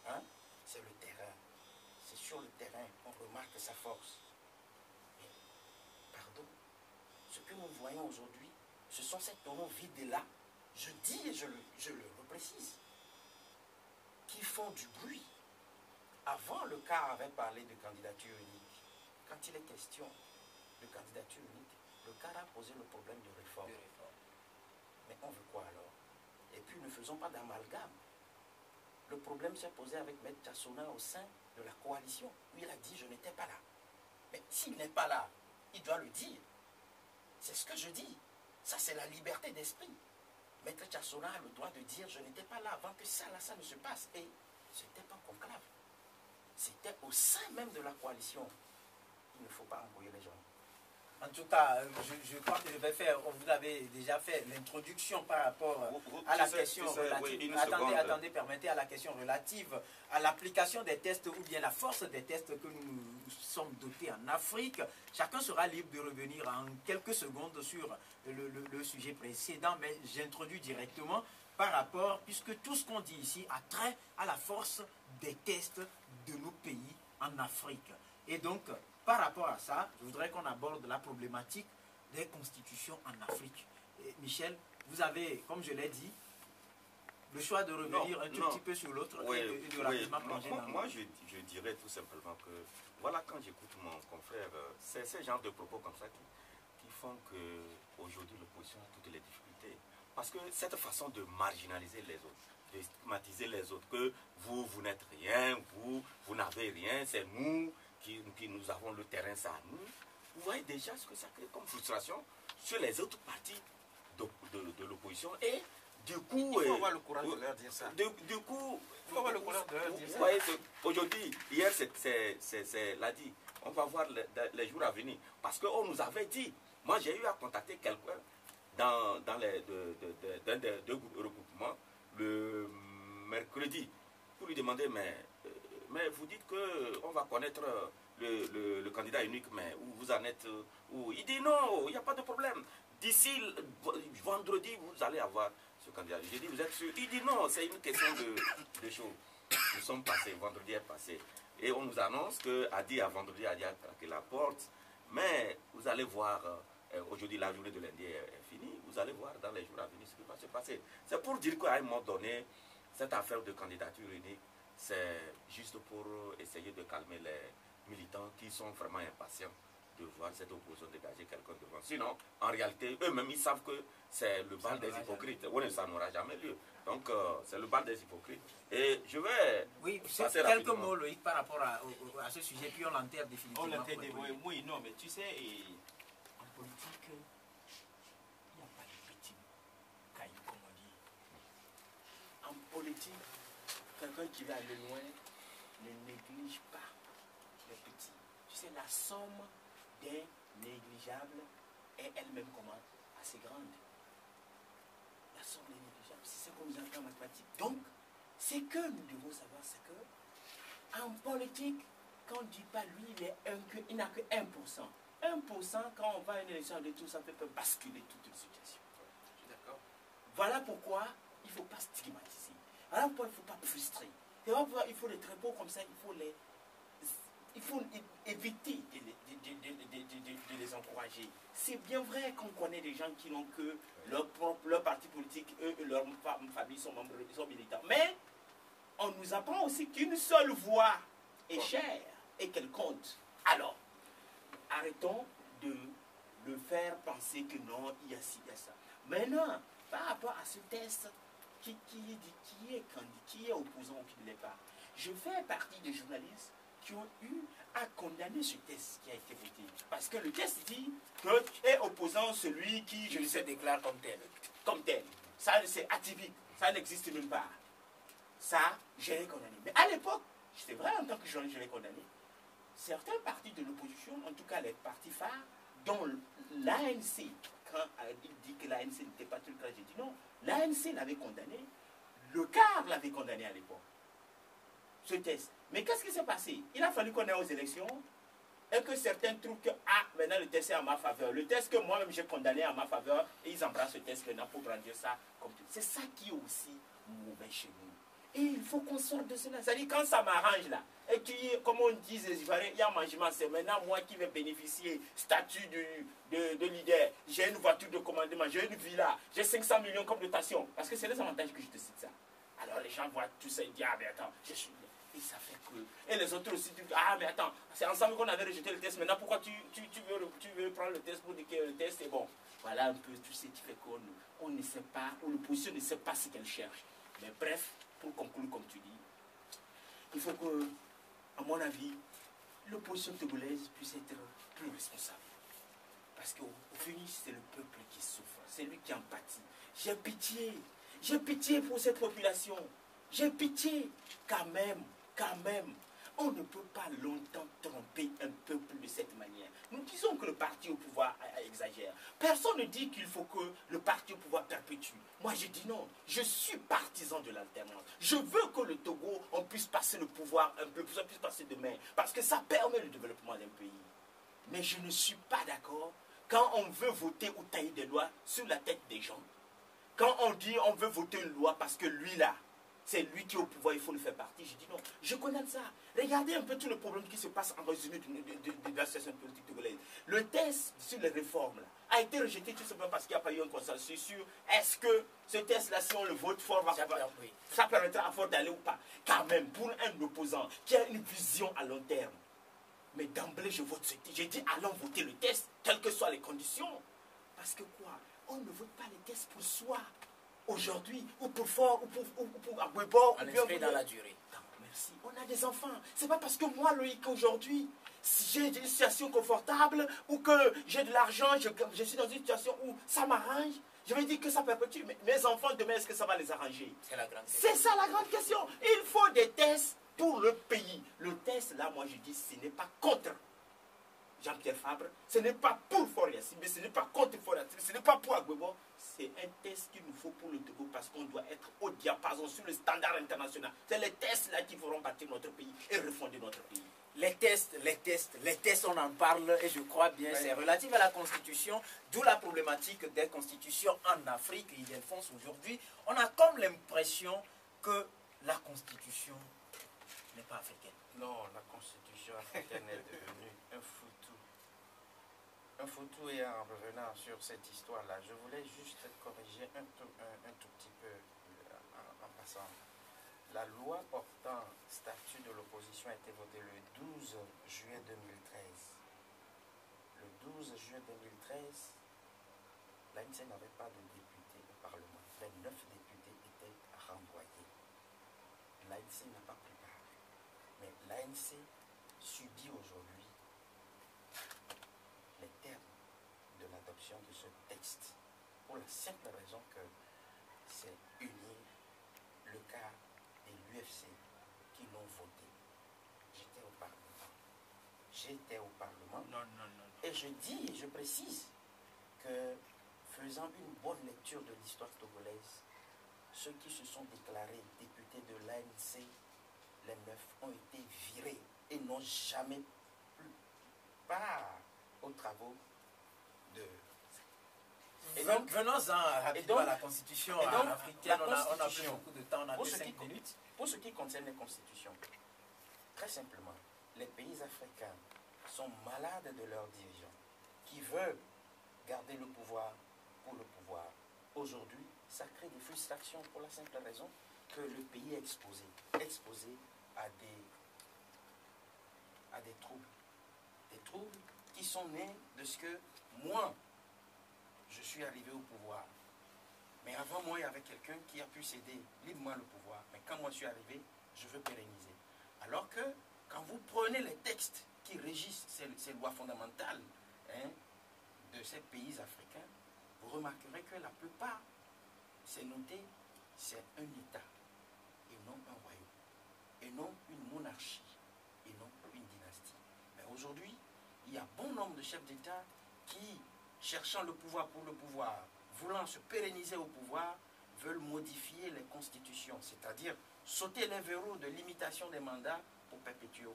hein, c'est le terrain. C'est sur le terrain qu'on remarque sa force. Mais, pardon, ce que nous voyons aujourd'hui, ce sont ces tonneaux vides-là, je dis et je le reprécise, qui font du bruit. Avant, le CAR avait parlé de candidature unique. Quand il est question de candidature unique, le CAR a posé le problème de réforme. Mais on veut quoi alors? Et puis ne faisons pas d'amalgame. Le problème s'est posé avec Maître Chassona au sein de la coalition, où il a dit je n'étais pas là. Mais s'il n'est pas là, il doit le dire. C'est ce que je dis. Ça, c'est la liberté d'esprit. Maître Chassona a le droit de dire je n'étais pas là avant que ça ne se passe. Et ce n'était pas conclave. C'était au sein même de la coalition. Il ne faut pas embrouiller les gens. En tout cas, je crois que je vais faire, vous avez déjà fait l'introduction par rapport à la question relative. Attendez, permettez à la question relative à l'application des tests ou bien la force des tests que nous sommes dotés en Afrique. Chacun sera libre de revenir en quelques secondes sur le sujet précédent, mais j'introduis directement par rapport, puisque tout ce qu'on dit ici a trait à la force des tests de nos pays en Afrique. Et donc, par rapport à ça, je voudrais qu'on aborde la problématique des constitutions en Afrique. Et Michel, vous avez, comme je l'ai dit, le choix de revenir un tout petit peu sur l'autre et de rapidement plonger dans... Moi, je dirais tout simplement que, voilà, quand j'écoute mon confrère, c'est ce genre de propos comme ça qui font qu'aujourd'hui l'opposition a toutes les difficultés. Parce que cette façon de marginaliser les autres, de stigmatiser les autres, que vous n'êtes rien, vous n'avez rien, c'est nous qui nous avons le terrain, c'est à nous. Vous voyez déjà ce que ça crée comme frustration sur les autres partis de l'opposition. Et du coup... Il faut avoir le courage de leur dire ça. Du coup... Il faut avoir le courage de leur dire ça. Vous voyez, aujourd'hui, hier, c'est l'a dit. On va voir les jours à venir. Parce qu'on nous avait dit, moi j'ai eu à contacter quelqu'un dans les deux regroupements le mercredi pour lui demander, mais vous dites qu'on va connaître le candidat unique, mais où vous en êtes où? Il dit non, il n'y a pas de problème. D'ici vendredi, vous allez avoir ce candidat. J'ai dit, vous êtes sûr? Il dit non, c'est une question de choses. Nous sommes passés, vendredi est passé. Et on nous annonce qu'à vendredi, Adi a claqué la porte. Mais vous allez voir, aujourd'hui la journée de lundi est finie, vous allez voir dans les jours à venir ce qui va se passer. C'est pour dire qu'à un moment donné, cette affaire de candidature unique, c'est juste pour essayer de calmer les militants qui sont vraiment impatients de voir cette opposition dégager quelqu'un devant. Sinon, en réalité, eux-mêmes, ils savent que c'est le bal des hypocrites. Oui, ça n'aura jamais lieu. Donc, c'est le bal des hypocrites. Et je vais... Oui, quelques mots, Loïc, par rapport à ce sujet, puis on l'enterre définitivement. On l'enterre définitivement. Oui, non, mais tu sais, en politique, il n'y a pas de petits cailloux, comme on dit. En politique, quelqu'un qui va aller loin ne néglige pas les petits. Tu sais, la somme des négligeables est elle-même comment? Assez grande. La somme des négligeables, c'est ce qu'on nous apprend en mathématiques. Donc, ce que nous devons savoir, c'est que en politique, quand on ne dit pas lui, il n'a que 1%. 1%, quand on va à une élection de tout, ça peut basculer toute une situation. D'accord? Voilà pourquoi il ne faut pas stigmatiser. Voilà pourquoi il ne faut pas frustrer. Il faut les traiter comme ça, il faut éviter de les encourager. C'est bien vrai qu'on connaît des gens qui n'ont que leur parti politique, eux et leur famille sont membres, sont militants. Mais on nous apprend aussi qu'une seule voix est chère et qu'elle compte. Alors, arrêtons de le faire penser que non, il y a ci, il y a ça. Maintenant, par rapport à ce test qui est opposant ou qui ne l'est pas, je fais partie des journalistes qui ont eu à condamner ce test qui a été voté. Parce que le test dit que est opposant celui qui, je ne sais, déclare comme tel. Comme tel. Ça, c'est atypique. Ça n'existe nulle part. Ça, j'ai condamné. Mais à l'époque, c'est vrai, en tant que journaliste, je l'ai condamné. Certains partis de l'opposition, en tout cas les partis phares, dont l'ANC, quand il dit que l'ANC n'était pas tout le cas, j'ai dit non. L'ANC l'avait condamné, le CAR l'avait condamné à l'époque. ce test. Mais qu'est-ce qui s'est passé? Il a fallu qu'on aille aux élections et que certains trouvent que, maintenant le test est en ma faveur. Le test que moi-même j'ai condamné en ma faveur, et ils embrassent ce test maintenant pour brandir ça comme tout. C'est ça qui est aussi mauvais chez nous. Et il faut qu'on sorte de cela. C'est-à-dire quand ça m'arrange là, et que, comme on dit les Ivoiriens, il y a mangement, c'est maintenant moi qui vais bénéficier statut de leader. J'ai une voiture de commandement, j'ai une villa, j'ai 500 millions comme dotation. Parce que c'est les avantages que je te cite ça. Alors les gens voient tout ça et disent, mais attends, je suis bien. Et ça fait que... Et les autres aussi disent, mais attends, c'est ensemble qu'on avait rejeté le test, maintenant pourquoi tu veux prendre le test pour dire que le test est bon? Voilà un peu tout ce qui fait qu'on ne sait pas, ou l'opposition ne sait pas ce qu'elle cherche. Mais bref, pour conclure comme tu dis, il faut que, à mon avis, l'opposition togolaise puisse être plus responsable. Parce qu'au fini, c'est le peuple qui souffre, c'est lui qui empathie. J'ai pitié pour cette population. J'ai pitié, quand même. On ne peut pas longtemps tromper un peuple de cette manière. Nous disons que le parti au pouvoir exagère. Personne ne dit qu'il faut que le parti au pouvoir perpétue. Moi, je dis non. Je suis partisan de l'alternance. Je veux que le Togo, on puisse passer le pouvoir un peu, on puisse passer demain. Parce que ça permet le développement d'un pays. Mais je ne suis pas d'accord quand on veut voter ou tailler des lois sur la tête des gens. Quand on dit on veut voter une loi parce que lui là, c'est lui qui est au pouvoir, il faut le faire partie. Je dis non, je connais ça. Regardez un peu tout le problème qui se passe en résumé de la situation politique togolaise. Le test sur les réformes là, a été rejeté tout simplement parce qu'il n'y a pas eu un consensus sur est-ce que ce test-là, si on le vote fort, ça permettra à fort d'aller ou pas. Quand même, pour un opposant qui a une vision à long terme, mais d'emblée, je vote ce test. J'ai dit allons voter le test, quelles que soient les conditions. Parce que quoi? On ne vote pas les tests pour soi. Aujourd'hui, ou pour Fort, ou pour Agüebor, on inscrit dans la durée. Merci. On a des enfants. C'est pas parce que moi, Loïc, aujourd'hui, si j'ai une situation confortable ou que j'ai de l'argent, je suis dans une situation où ça m'arrange, je vais dire que ça perpétue. Mais mes enfants, demain, est-ce que ça va les arranger? C'est la grande question. C'est ça la grande question. Il faut des tests pour le pays. Le test, là, moi, je dis, ce n'est pas contre Jean-Pierre Fabre, ce n'est pas pour Faure Gnassingbé, mais ce n'est pas contre Faure Gnassingbé, ce n'est pas pour Agüebor. C'est un test qu'il nous faut pour le Togo parce qu'on doit être au diapason sur le standard international. C'est les tests là qui feront bâtir notre pays et refonder notre pays. Les tests, on en parle et je crois bien, c'est relatif à la Constitution, d'où la problématique des constitutions en Afrique. Il défonce aujourd'hui. On a comme l'impression que la Constitution n'est pas africaine. Non, la Constitution africaine est devenue un foutu. Un foutu, et en revenant sur cette histoire-là, je voulais juste corriger un tout petit peu en passant. La loi portant statut de l'opposition a été votée le 12 juillet 2013. Le 12 juillet 2013, l'ANC n'avait pas de députés au Parlement. Les 9 députés étaient renvoyés. L'ANC n'a pas pris part. Mais l'ANC subit aujourd'hui les termes de l'adoption de ce texte pour la simple raison que c'est unir le cas de l'UFC qui l'ont voté. J'étais au Parlement. Non. Et je dis, je précise que faisant une bonne lecture de l'histoire togolaise, ceux qui se sont déclarés députés de l'ANC, les 9 ont été virés et n'ont jamais plus part aux travaux de... Venons-en rapidement à la Constitution africaine. On a pris beaucoup de temps, on a que 5 minutes. Pour ce qui concerne les constitutions, très simplement, les pays africains sont malades de leurs dirigeants qui veulent garder le pouvoir pour le pouvoir. Aujourd'hui, ça crée des frustrations pour la simple raison que le pays est exposé à des troubles. Des troubles qui sont nés de ce que moi, je suis arrivé au pouvoir. Mais avant moi, il y avait quelqu'un qui a pu céder librement le pouvoir. Mais quand moi je suis arrivé, je veux pérenniser. Alors que quand vous prenez les textes qui régissent ces lois fondamentales de ces pays africains, vous remarquerez que la plupart, c'est noté, c'est un État et non un royaume, et non une monarchie, et non une dynastie. Mais aujourd'hui, il y a bon nombre de chefs d'État qui, cherchant le pouvoir pour le pouvoir, voulant se pérenniser au pouvoir, veulent modifier les Constitution, c'est-à-dire sauter les verrous de limitation des mandats pour perpétuer au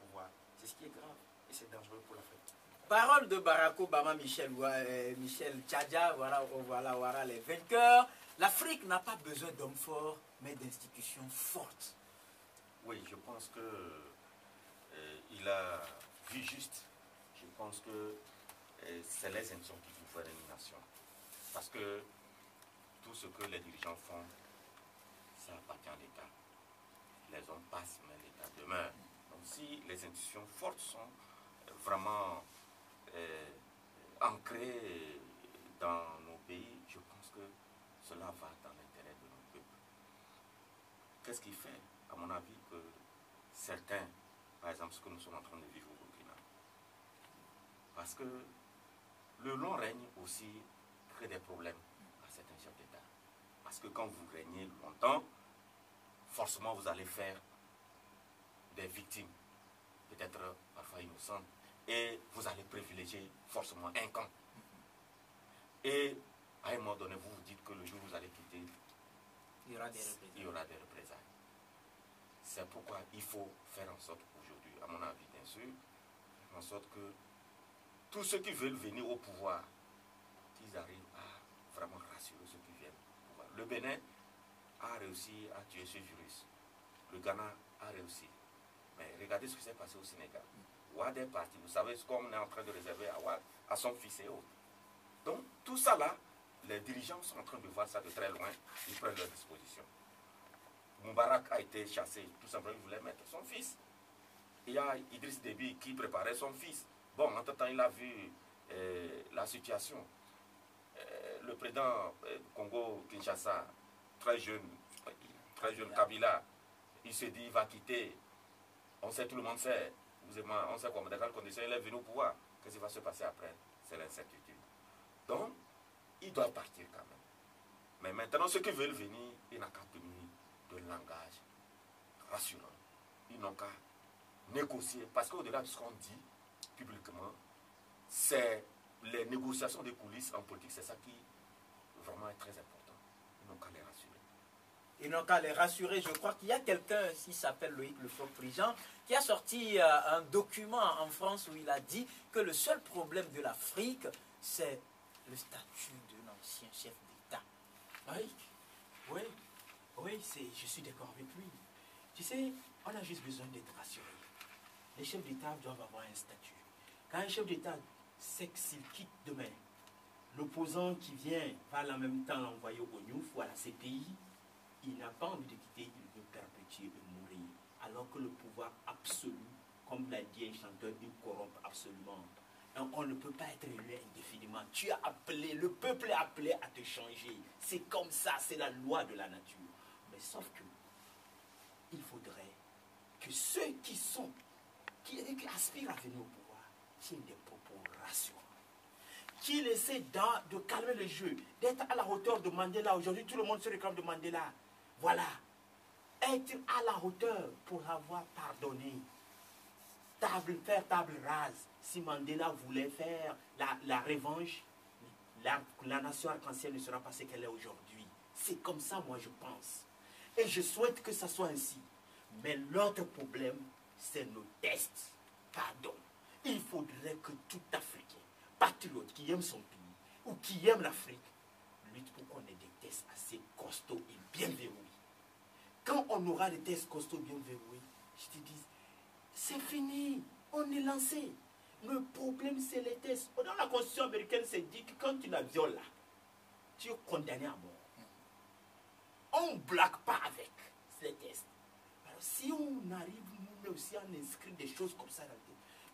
pouvoir. C'est ce qui est grave et c'est dangereux pour l'Afrique. Parole de Barack Obama, Michel Tchadja, voilà les vainqueurs. L'Afrique n'a pas besoin d'hommes forts, mais d'institutions fortes. Oui, je pense que il a vu juste. Je pense que c'est les institutions qui gouvernent une nation. Parce que tout ce que les dirigeants font, ça appartient à l'État. Les hommes passent, mais l'État demeure. Donc si les institutions fortes sont vraiment ancrées dans nos pays, je pense que cela va dans l'intérêt de nos peuples. Qu'est-ce qui fait, à mon avis, que certains, par exemple ce que nous sommes en train de vivre au Burkina, parce que le long règne aussi crée des problèmes à certains chefs d'État. Parce que quand vous régnez longtemps, forcément vous allez faire des victimes, peut-être parfois innocentes, et vous allez privilégier forcément un camp. Et à un moment donné, vous vous dites que le jour où vous allez quitter, il y aura des représailles. C'est pourquoi il faut faire en sorte aujourd'hui, à mon avis bien sûr, faire en sorte que tous ceux qui veulent venir au pouvoir, qu'ils arrivent à vraiment rassurer ceux qui viennent au pouvoir. Le Bénin a réussi à tuer ce virus. Le Ghana a réussi. Mais regardez ce qui s'est passé au Sénégal. Ouad est parti. Vous savez ce qu'on est en train de réserver à Ouad, à son fils et autres. Donc, tout ça là, les dirigeants sont en train de voir ça de très loin. Ils prennent leurs dispositions. Moubarak a été chassé. Tout simplement, il voulait mettre son fils. Il y a Idriss Déby qui préparait son fils. Bon, entre-temps, il a vu la situation. Le président Congo-Kinshasa, très jeune Kabila, il se dit, il va quitter. On sait, tout le monde sait. On sait comment, dans quelles conditions il est venu au pouvoir. Qu'est-ce qui va se passer après? C'est l'incertitude. Donc, il doit partir quand même. Mais maintenant, ceux qui veulent venir, ils n'ont qu'à tenir de langage rassurant. Ils n'ont qu'à négocier. Parce qu'au-delà de ce qu'on dit publiquement, c'est les négociations des coulisses en politique. C'est ça qui vraiment est très important. Ils n'ont qu'à les rassurer. Ils n'ont qu'à les rassurer. Je crois qu'il y a quelqu'un qui s'appelle Loïc Lefort-Prigent qui a sorti un document en France où il a dit que le seul problème de l'Afrique, c'est le statut d'un ancien chef d'État. Oui, je suis d'accord avec lui. Tu sais, on a juste besoin d'être rassuré. Les chefs d'État doivent avoir un statut. Quand un chef d'État sait que s'il quitte demain, l'opposant qui vient va en même temps l'envoyer au NIOF ou à la CPI, il n'a pas envie de quitter, il veut perpétuer et mourir. Alors que le pouvoir absolu, comme l'a dit un chanteur, il corrompt absolument. Donc on ne peut pas être élu indéfiniment. Tu as appelé, le peuple est appelé à te changer. C'est comme ça, c'est la loi de la nature. Mais sauf que, il faudrait que ceux qui aspirent à venir au pouvoir tiennent des propos rassurants. Qu'ils essaient de calmer le jeu, d'être à la hauteur de Mandela. Aujourd'hui, tout le monde se réclame de Mandela. Voilà. Être à la hauteur pour avoir pardonné. Faire table rase. Si Mandela voulait faire la revanche, la nation arc-en-ciel ne sera pas ce qu'elle est aujourd'hui. C'est comme ça, moi, je pense. Et je souhaite que ça soit ainsi. Mais l'autre problème, c'est nos tests. Pardon. Il faudrait que tout Africain, patriote qui aime son pays, ou qui aime l'Afrique, lutte pour qu'on ait des tests assez costauds et bien verrouillés. Quand on aura des tests costauds bien verrouillés, je te dis, c'est fini, on est lancé. Le problème, c'est les tests. Dans la Constitution américaine, c'est dit que quand tu la violes, là, tu es condamné à mort. On ne blague pas avec les tests. Alors, si on arrive, nous aussi, à inscrire des choses comme ça dans le tête,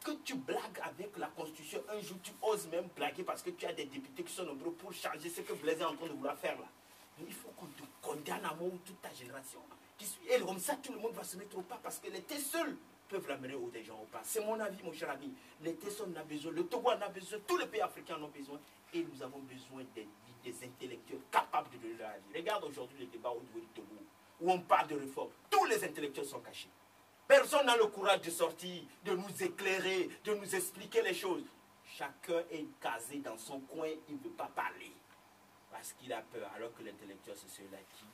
que tu blagues avec la Constitution, un jour, tu oses même blaguer parce que tu as des députés qui sont nombreux pour changer ce que Blaise est en train de vouloir faire là. Mais il faut qu'on te condamne à mort toute ta génération. Et comme ça, tout le monde va se mettre au pas parce que les tests seuls peuvent l'amener aux des gens au pas. C'est mon avis, mon cher ami. Les tests, on a besoin, le Togo en a besoin, tous les pays africains en ont besoin. Et nous avons besoin des intellectuels capables de donner leur avis. Regarde aujourd'hui les débats au niveau du Togo, où on parle de réforme. Tous les intellectuels sont cachés. Personne n'a le courage de sortir, de nous éclairer, de nous expliquer les choses. Chacun est casé dans son coin, il ne veut pas parler. Parce qu'il a peur, alors que l'intellectuel, c'est celui-là qui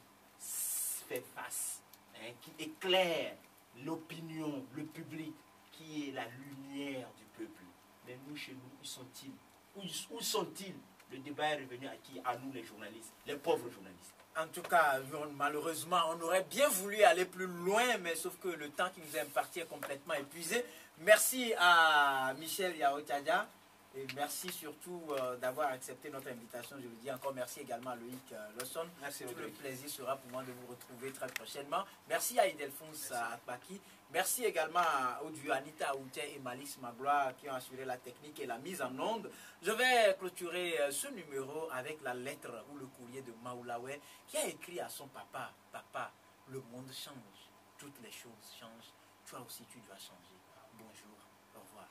fait face, hein, qui éclaire l'opinion, le public, qui est la lumière du peuple. Mais nous, chez nous, où sont-ils? Où sont-ils? Le débat est revenu à qui? À nous, les journalistes, les pauvres journalistes. En tout cas, malheureusement, on aurait bien voulu aller plus loin, mais sauf que le temps qui nous est imparti est complètement épuisé. Merci à Michel Yaotadja et merci surtout d'avoir accepté notre invitation. Je vous dis encore merci également à Loïc Lawson. Merci, tout Rodrigue. le plaisir sera pour moi de vous retrouver très prochainement. Merci à Idelphonse Akbaki. Merci également à Audu, Anita Aouté et Malice Magloire qui ont assuré la technique et la mise en onde. Je vais clôturer ce numéro avec la lettre ou le courrier de Maoulaoué qui a écrit à son papa: Papa, le monde change, toutes les choses changent. Toi aussi tu dois changer. Bonjour, au revoir.